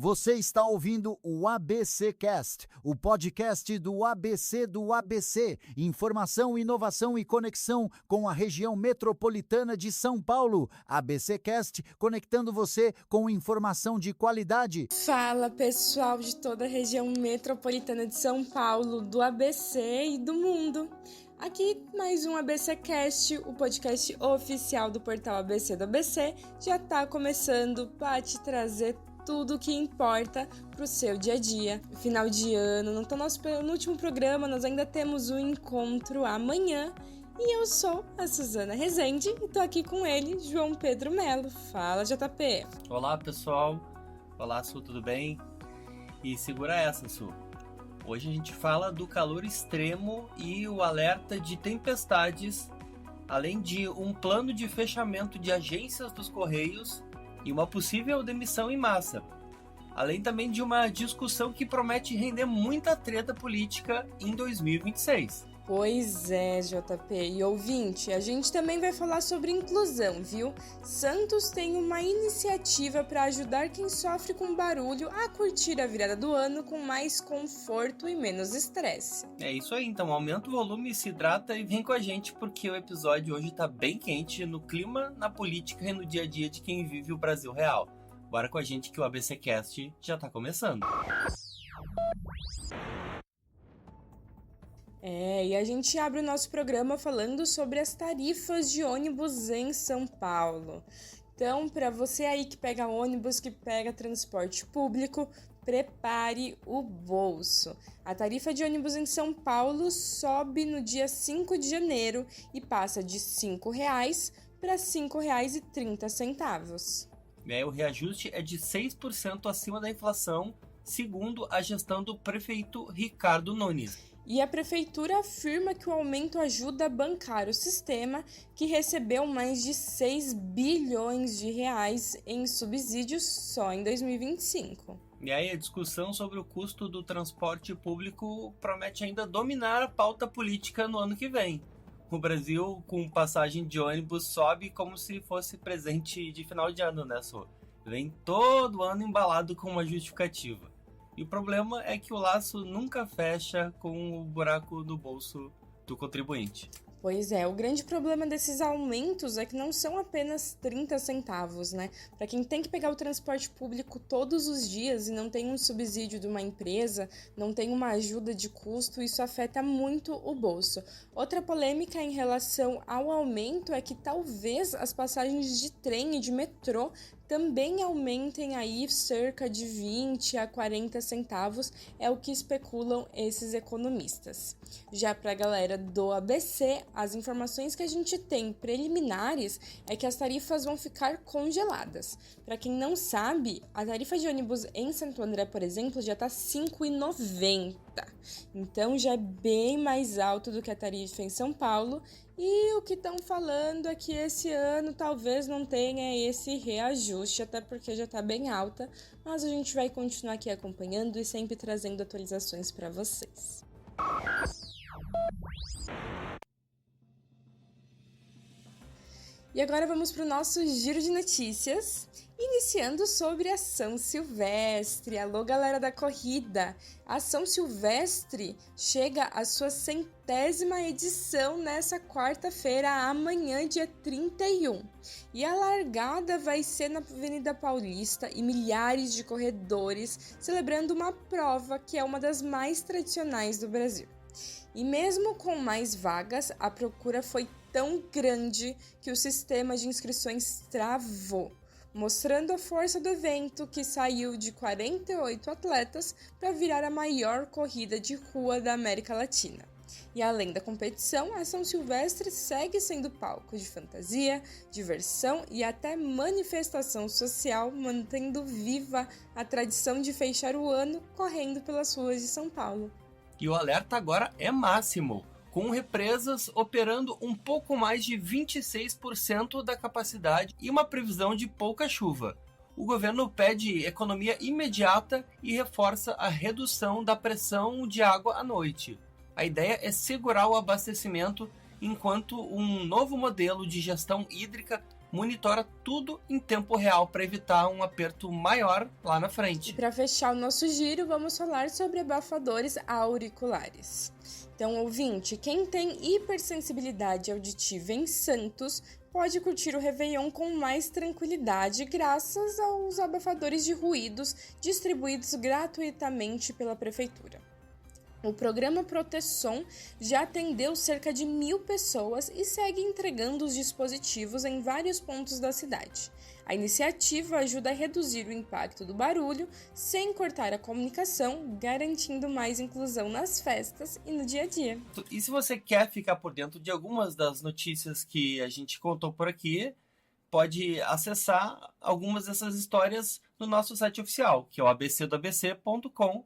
Você está ouvindo o ABC Cast, o podcast do ABC. Informação, inovação e conexão com a região metropolitana de São Paulo. ABC Cast, conectando você com informação de qualidade. Fala, pessoal de toda a região metropolitana de São Paulo, do ABC e do mundo. Aqui mais um ABC Cast, o podcast oficial do portal ABC do ABC, já está começando para te trazer tudo o que importa para o seu dia a dia. Final de ano, no nosso penúltimo programa, nós ainda temos um encontro amanhã. E eu sou a Suzana Rezende e tô aqui com ele, João Pedro Melo. Fala, JP. Olá, pessoal. Olá, Su, tudo bem? E segura essa, Su. Hoje a gente fala do calor extremo e o alerta de tempestades, além de um plano de fechamento de agências dos Correios e uma possível demissão em massa. Além também de uma discussão que promete render muita treta política em 2026. Pois é, JP. E ouvinte, a gente também vai falar sobre inclusão, viu? Santos tem uma iniciativa para ajudar quem sofre com barulho a curtir a virada do ano com mais conforto e menos estresse. É isso aí, então aumenta o volume, se hidrata e vem com a gente porque o episódio hoje tá bem quente no clima, na política e no dia a dia de quem vive o Brasil real. Bora com a gente que o ABC Cast já tá começando. E a gente abre o nosso programa falando sobre as tarifas de ônibus em São Paulo. Então, para você aí que pega ônibus, que pega transporte público, prepare o bolso. A tarifa de ônibus em São Paulo sobe no dia 5 de janeiro e passa de R$ 5,00 para R$ 5,30. O reajuste é de 6% acima da inflação, segundo a gestão do prefeito Ricardo Nunes. E a prefeitura afirma que o aumento ajuda a bancar o sistema, que recebeu mais de 6 bilhões de reais em subsídios só em 2025. E aí a discussão sobre o custo do transporte público promete ainda dominar a pauta política no ano que vem. O Brasil, com passagem de ônibus, sobe como se fosse presente de final de ano, né, Sô? Vem todo ano embalado com uma justificativa. E o problema é que o laço nunca fecha com o buraco no bolso do contribuinte. Pois é, o grande problema desses aumentos é que não são apenas 30 centavos, né? Para quem tem que pegar o transporte público todos os dias e não tem um subsídio de uma empresa, não tem uma ajuda de custo, isso afeta muito o bolso. Outra polêmica em relação ao aumento é que talvez as passagens de trem e de metrô também aumentem aí cerca de 20 a 40 centavos, é o que especulam esses economistas. Já para a galera do ABC, as informações que a gente tem preliminares é que as tarifas vão ficar congeladas. Para quem não sabe, a tarifa de ônibus em Santo André, por exemplo, já está R$ 5,90. Então já é bem mais alto do que a tarifa em São Paulo. E o que estão falando é que esse ano talvez não tenha esse reajuste, até porque já está bem alta, mas a gente vai continuar aqui acompanhando e sempre trazendo atualizações para vocês. E agora vamos para o nosso giro de notícias, iniciando sobre a São Silvestre. Alô, galera da corrida! A São Silvestre chega à sua 100ª edição nessa quarta-feira, amanhã, dia 31. E a largada vai ser na Avenida Paulista e milhares de corredores celebrando uma prova que é uma das mais tradicionais do Brasil. E mesmo com mais vagas, a procura foi tão grande que o sistema de inscrições travou, mostrando a força do evento, que saiu de 48 atletas para virar a maior corrida de rua da América Latina. E além da competição, a São Silvestre segue sendo palco de fantasia, diversão e até manifestação social, mantendo viva a tradição de fechar o ano correndo pelas ruas de São Paulo. E o alerta agora é máximo, com represas operando um pouco mais de 26% da capacidade e uma previsão de pouca chuva. O governo pede economia imediata e reforça a redução da pressão de água à noite. A ideia é segurar o abastecimento enquanto um novo modelo de gestão hídrica monitora tudo em tempo real para evitar um aperto maior lá na frente. E para fechar o nosso giro, vamos falar sobre abafadores auriculares. Então, ouvinte, quem tem hipersensibilidade auditiva em Santos pode curtir o Réveillon com mais tranquilidade graças aos abafadores de ruídos distribuídos gratuitamente pela Prefeitura. O programa Proteção já atendeu cerca de 1.000 pessoas e segue entregando os dispositivos em vários pontos da cidade. A iniciativa ajuda a reduzir o impacto do barulho sem cortar a comunicação, garantindo mais inclusão nas festas e no dia a dia. E se você quer ficar por dentro de algumas das notícias que a gente contou por aqui, pode acessar algumas dessas histórias no nosso site oficial, que é o abcdoabc.com.br.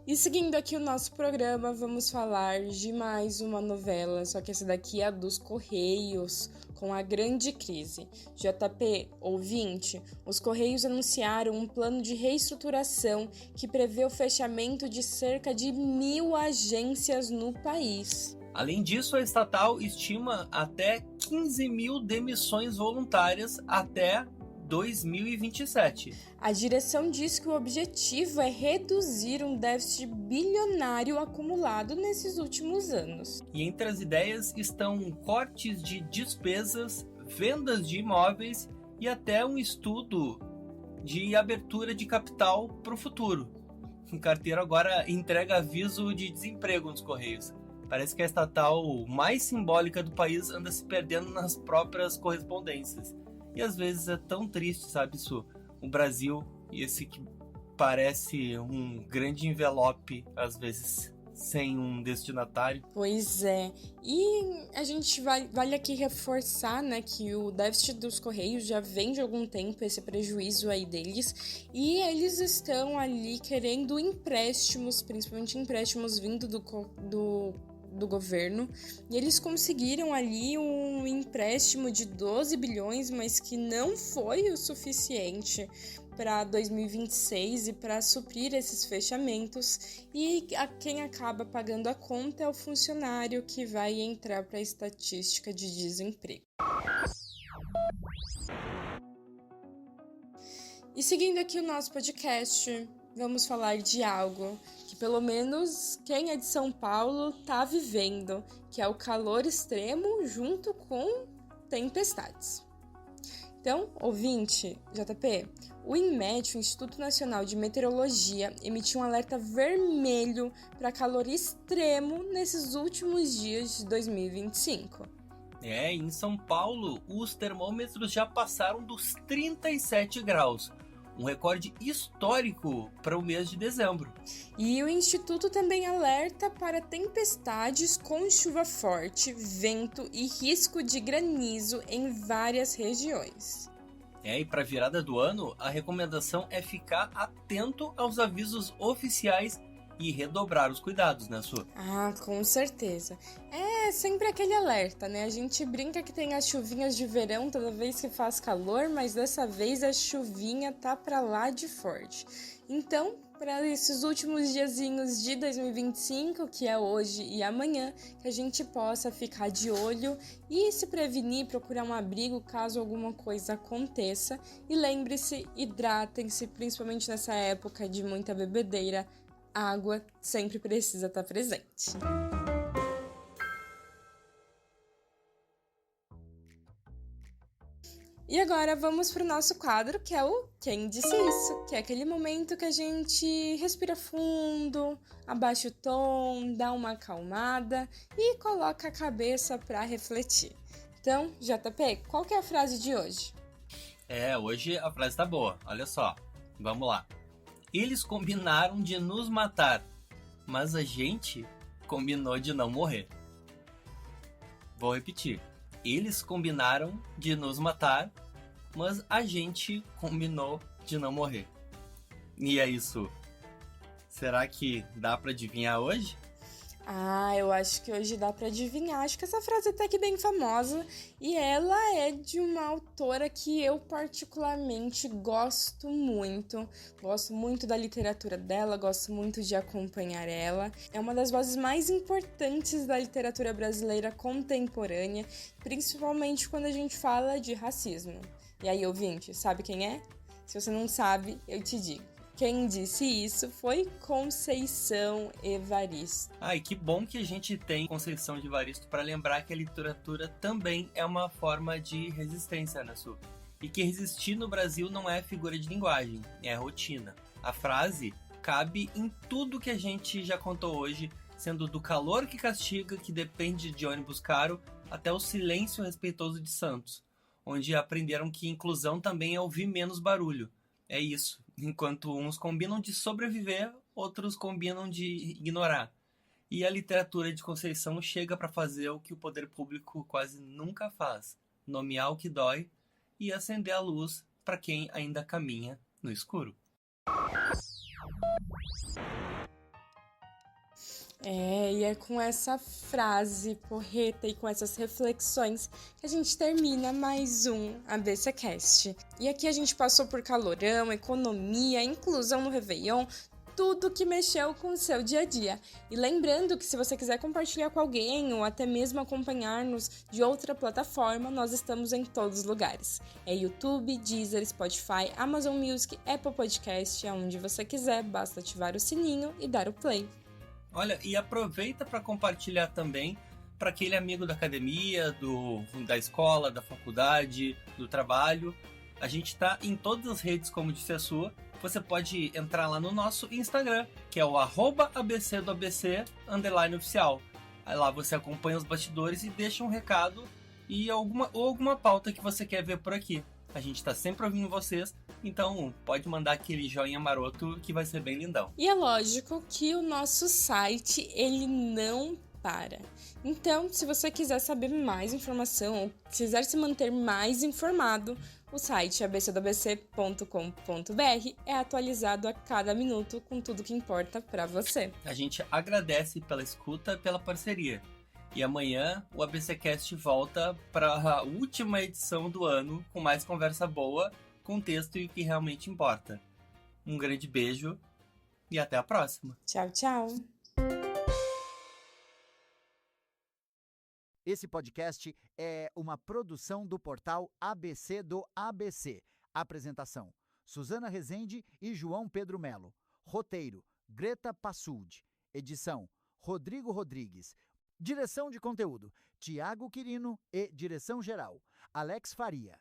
E seguindo aqui o nosso programa, vamos falar de mais uma novela, só que essa daqui é a dos Correios, com a grande crise. JP, ouvinte, os Correios anunciaram um plano de reestruturação que prevê o fechamento de cerca de 1.000 agências no país. Além disso, a estatal estima até 15.000 demissões voluntárias até 2027. A direção diz que o objetivo é reduzir um déficit bilionário acumulado nesses últimos anos. E entre as ideias estão cortes de despesas, vendas de imóveis e até um estudo de abertura de capital para o futuro. O carteiro agora entrega aviso de desemprego nos Correios. Parece que a estatal mais simbólica do país anda se perdendo nas próprias correspondências. E às vezes é tão triste, sabe, isso? O Brasil, esse que parece um grande envelope, às vezes sem um destinatário. Pois é. E a gente vale aqui reforçar, né, que o déficit dos Correios já vem de algum tempo, esse prejuízo aí deles, e eles estão ali querendo empréstimos, principalmente empréstimos vindo do governo, e eles conseguiram ali um empréstimo de 12 bilhões, mas que não foi o suficiente para 2026 e para suprir esses fechamentos, e quem acaba pagando a conta é o funcionário que vai entrar para a estatística de desemprego. E seguindo aqui o nosso podcast, vamos falar de algo que pelo menos quem é de São Paulo tá vivendo, que é o calor extremo junto com tempestades. Então, ouvinte, JP, o INMET, o Instituto Nacional de Meteorologia, emitiu um alerta vermelho para calor extremo nesses últimos dias de 2025. Em São Paulo, os termômetros já passaram dos 37 graus. Um recorde histórico para o mês de dezembro. E o Instituto também alerta para tempestades com chuva forte, vento e risco de granizo em várias regiões. E para a virada do ano, a recomendação é ficar atento aos avisos oficiais e redobrar os cuidados, né, Su? Ah, com certeza. É sempre aquele alerta, né? A gente brinca que tem as chuvinhas de verão toda vez que faz calor, mas dessa vez a chuvinha tá pra lá de forte. Então, para esses últimos diazinhos de 2025, que é hoje e amanhã, que a gente possa ficar de olho e se prevenir, procurar um abrigo caso alguma coisa aconteça. E lembre-se, hidratem-se, principalmente nessa época de muita bebedeira. A água sempre precisa estar presente. E agora vamos para o nosso quadro, que é o Quem Disse Isso? Que é aquele momento que a gente respira fundo, abaixa o tom, dá uma acalmada e coloca a cabeça para refletir. Então, JP, qual que é a frase de hoje? Hoje a frase tá boa. Olha só, vamos lá. Eles combinaram de nos matar, mas a gente combinou de não morrer. Vou repetir. Eles combinaram de nos matar, mas a gente combinou de não morrer. E é isso. Será que dá para adivinhar hoje? Eu acho que hoje dá pra adivinhar. Acho que essa frase é até que bem famosa. E ela é de uma autora que eu particularmente gosto muito. Gosto muito da literatura dela, gosto muito de acompanhar ela. É uma das vozes mais importantes da literatura brasileira contemporânea, principalmente quando a gente fala de racismo. E aí, ouvinte, sabe quem é? Se você não sabe, eu te digo. Quem disse isso foi Conceição Evaristo. E que bom que a gente tem Conceição de Evaristo para lembrar que a literatura também é uma forma de resistência, né, Su? E que resistir no Brasil não é figura de linguagem, é rotina. A frase cabe em tudo que a gente já contou hoje, sendo do calor que castiga, que depende de ônibus caro, até o silêncio respeitoso de Santos, onde aprenderam que inclusão também é ouvir menos barulho. É isso. Enquanto uns combinam de sobreviver, outros combinam de ignorar. E a literatura de Conceição chega para fazer o que o poder público quase nunca faz: nomear o que dói e acender a luz para quem ainda caminha no escuro. E é com essa frase porreta e com essas reflexões que a gente termina mais um ABCcast. E aqui a gente passou por calorão, economia, inclusão no Réveillon, tudo que mexeu com o seu dia a dia. E lembrando que se você quiser compartilhar com alguém ou até mesmo acompanhar-nos de outra plataforma, nós estamos em todos os lugares. É YouTube, Deezer, Spotify, Amazon Music, Apple Podcast, aonde você quiser, basta ativar o sininho e dar o play. Olha, e aproveita para compartilhar também para aquele amigo da academia, da escola, da faculdade, do trabalho. A gente está em todas as redes, como disse a sua. Você pode entrar lá no nosso Instagram, que é o @abc_oficial. Aí lá você acompanha os bastidores e deixa um recado e alguma pauta que você quer ver por aqui. A gente está sempre ouvindo vocês, então pode mandar aquele joinha maroto que vai ser bem lindão. E é lógico que o nosso site, ele não para. Então, se você quiser saber mais informação ou quiser se manter mais informado, o site abcdoabc.com.br é atualizado a cada minuto com tudo que importa para você. A gente agradece pela escuta e pela parceria. E amanhã o ABCcast volta para a última edição do ano com mais conversa boa, com texto e o que realmente importa. Um grande beijo e até a próxima. Tchau, tchau. Esse podcast é uma produção do portal ABC do ABC. Apresentação: Suzana Rezende e João Pedro Melo. Roteiro: Greta Passuldi. Edição: Rodrigo Rodrigues. Direção de conteúdo: Tiago Quirino e direção geral: Alex Faria.